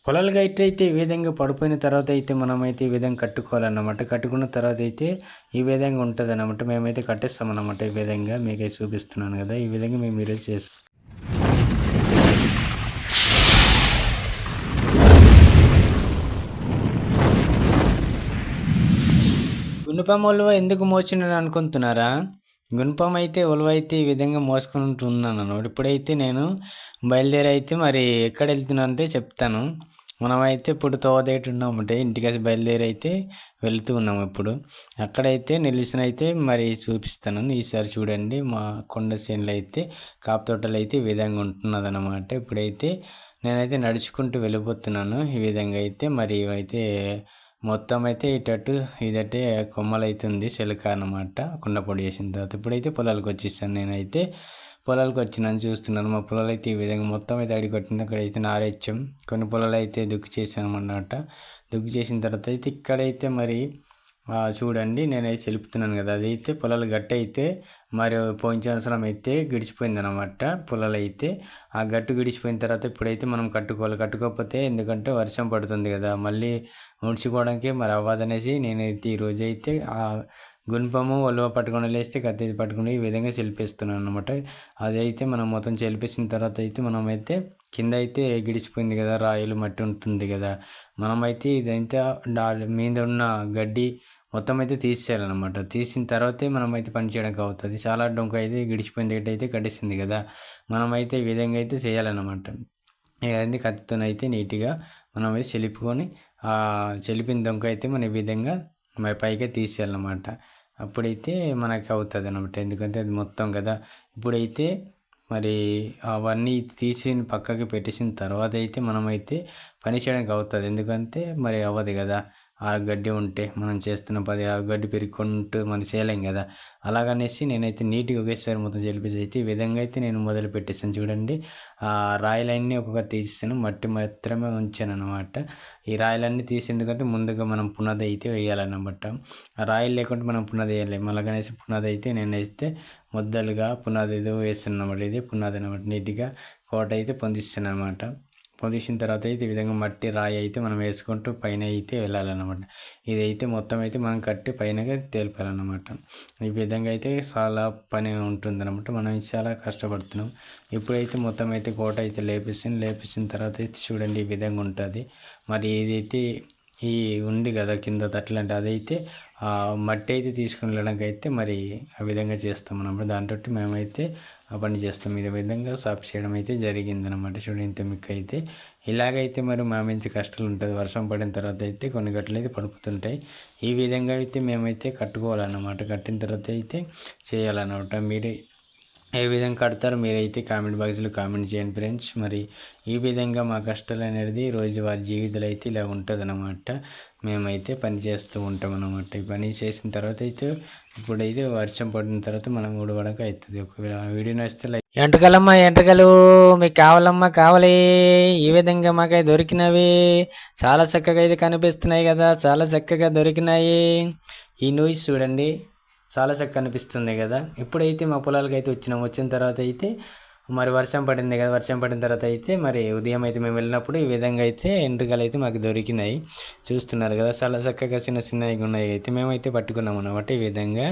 పొలాలు అయితే ఈ విధంగా పడిపోయిన తర్వాత అయితే మనమైతే ఈ విధంగా కట్టుకోవాలన్నమాట. కట్టుకున్న తర్వాత అయితే ఈ విధంగా ఉంటదన్నమాట. మేమైతే కట్టేస్తామన్నమాట. ఈ విధంగా మీకైతే చూపిస్తున్నాను గదా! ఈ విధంగా మేము ఈరోజు గుణపం ఉలువ ఎందుకు మోసినాను అనుకుంటున్నారా? గుణపం అయితే ఉలువ అయితే ఈ విధంగా మోసుకుంటున్నానన్నమాట. ఇప్పుడైతే నేను బయలుదేరి మరి ఎక్కడ వెళ్తున్నానంటే చెప్తాను. మనమైతే ఇప్పుడు తోదేటున్నామంటే ఇంటికి బయలుదేరి అయితే వెళ్తూ ఉన్నాము ఇప్పుడు. అక్కడైతే నిలిచినైతే మరి చూపిస్తాను. ఈసారి చూడండి మా కొండ చేనులో అయితే కాపు తోటలు అయితే ఈ విధంగా ఉంటున్నదన్నమాట. ఇప్పుడైతే నేనైతే నడుచుకుంటూ వెళ్ళిపోతున్నాను. ఈ విధంగా అయితే మరి అయితే మొత్తం అయితే ఇటట్టు ఇదైతే కొమ్మలైతుంది చిలక అన్నమాట. కుండపొడి చేసిన తర్వాత ఇప్పుడైతే పొలాలకు వచ్చేసాను. నేనైతే పొలాలకు వచ్చినాను చూస్తున్నాను. మా పొలాలు అయితే ఈ విధంగా మొత్తం అయితే అడిగొట్టింది. అక్కడైతే నారేచ్చాం. కొన్ని పొలాలు అయితే దుక్కి చేసామన్నమాట. దుక్కి చేసిన తర్వాత అయితే ఇక్కడైతే మరి చూడండి నేనైతే చెలుపుతున్నాను కదా, అదైతే పొలాలు గట్టు అయితే మరి పోయిన సంవత్సరం అయితే గిడిచిపోయిందనమాట. పొలాలు అయితే ఆ గట్టు గిడిచిపోయిన తర్వాత ఇప్పుడైతే మనం కట్టుకోకపోతే ఎందుకంటే వర్షం పడుతుంది కదా, మళ్ళీ ముడుచుకోవడానికి మరి అవ్వదనేసి నేనైతే ఈరోజు అయితే ఆ గుణపము ఒలువ పట్టుకొని లేస్తే కత్తి పట్టుకుని ఈ విధంగా చెలిపేస్తున్నాను అనమాట. అదైతే మనం మొత్తం చెలిపేసిన తర్వాత అయితే మనమైతే కింద అయితే గిడిచిపోయింది కదా, రాయలు మట్టి ఉంటుంది కదా, మనమైతే ఇదంతా మీద ఉన్న గడ్డి మొత్తం అయితే తీసేయాలన్నమాట. తీసిన తర్వాతే మనమైతే పని చేయడానికి అవుతుంది. చాలా డొంక అయితే గిడిచిపోయిన దగ్గర అయితే కట్టేసింది కదా, మనమైతే ఈ విధంగా అయితే చేయాలన్నమాట. ఇవన్నీ కత్తితోనైతే నీట్గా మనమైతే చెలుపుకొని చెలిపిన డొంక అయితే మనం ఈ విధంగా మరి పైకే తీసేయాలన్నమాట. అప్పుడైతే మనకి అవుతుంది అన్నమాట. ఎందుకంటే అది మొత్తం కదా. ఇప్పుడైతే మరి అవన్నీ తీసి పక్కకి పెట్టేసిన తర్వాత అయితే మనమైతే పని చేయడానికి అవుతుంది. ఎందుకంటే మరి అవ్వదు కదా, ఆ గడ్డి ఉంటే మనం చేస్తున్న పది ఆ గడ్డి పెరుక్కుంటూ మనం చేయలేం కదా. అలాగనేసి నేనైతే నీట్గా ఒకేసారి మొత్తం చెలిపేసి అయితే ఈ విధంగా అయితే నేను మొదలు పెట్టేసాను. చూడండి ఆ రాయలన్నీ ఒక్కొక్క తీసేసాను, మట్టి మాత్రమే ఉంచాను అనమాట. ఈ రాయలన్నీ తీసి ఎందుకంటే ముందుగా మనం పునాది అయితే వేయాలన్నమాట. ఆ రాయలు లేకుంటే మనం పునాది వేయలేము. అలాగనేసి పునాది అయితే నేనైతే ముద్దలుగా పునాది ఏదో వేస్తాను అనమాట. ఇది పునాది అనమాట. నీట్గా కోట అయితే పొందిస్తాను అనమాట. పొందించిన తర్వాత అయితే ఈ విధంగా మట్టి రాయి అయితే మనం వేసుకుంటూ పైన అయితే వెళ్ళాలన్నమాట. ఇదైతే మొత్తం అయితే మనం కట్టి పైనగా తేలిపాలన్నమాట. ఈ విధంగా అయితే చాలా పని ఉంటుందన్నమాట. మనం చాలా కష్టపడుతున్నాం. ఇప్పుడైతే మొత్తం అయితే కోట అయితే లేపేసిన తర్వాత అయితే చూడండి ఈ విధంగా ఉంటుంది. మరి ఇదైతే ఈ ఉంది కదా కింద తట్లాంటి అదైతే మట్టి అయితే తీసుకుని వెళ్ళడానికి అయితే మరి ఆ విధంగా చేస్తాం అన్నమాట. దాంతో మేమైతే ఆ పని చేస్తాం. ఈ విధంగా సాఫ్ చేయడం అయితే జరిగిందనమాట. చూడండి ఇంత మీకు అయితే ఇలాగైతే మరి ఇంత కష్టాలు ఉంటుంది. వర్షం పడిన తర్వాత అయితే కొన్ని గట్లు అయితే పడుపుతుంటాయి. ఈ విధంగా అయితే మేమైతే కట్టుకోవాలన్నమాట. కట్టిన తర్వాత అయితే చేయాలన్నమాట. మీరే ఏ విధంగా కడతారో మీరైతే కామెంట్ బాక్స్లో కామెంట్ చేయండి ఫ్రెండ్స్. మరి ఈ విధంగా మా కష్టాలు అనేది రోజువారి జీవితాలు అయితే ఇలా ఉంటుంది అన్నమాట. మేమైతే పని చేస్తూ ఉంటాం అన్నమాట. ఈ పని చేసిన తర్వాత అయితే ఇప్పుడైతే వర్షం పడిన తర్వాత మనం ఊడవడానికి అవుతుంది. ఒకవేళ వీడియో నచ్చితే లైక్. ఎంటకలమ్మా ఎంటకలు మీకు కావాలమ్మా కావాలి. ఈ విధంగా మాకై దొరికినవి చాలా చక్కగా అయితే కనిపిస్తున్నాయి కదా, చాలా చక్కగా దొరికినాయి. ఈ న్యూస్ చూడండి చాలా చక్కగా అనిపిస్తుంది కదా. ఇప్పుడైతే మా పొలాలకు అయితే వచ్చిన తర్వాత అయితే మరి వర్షం పడింది కదా, వర్షం పడిన తర్వాత అయితే మరి ఉదయం అయితే మేము వెళ్ళినప్పుడు ఈ విధంగా అయితే ఎండ్రికలు అయితే మాకు దొరికినాయి. చూస్తున్నారు కదా చాలా చక్కగా చిన్నవి ఉన్నాయి అయితే మేమైతే పట్టుకున్నాం అన్నమాట ఈ విధంగా.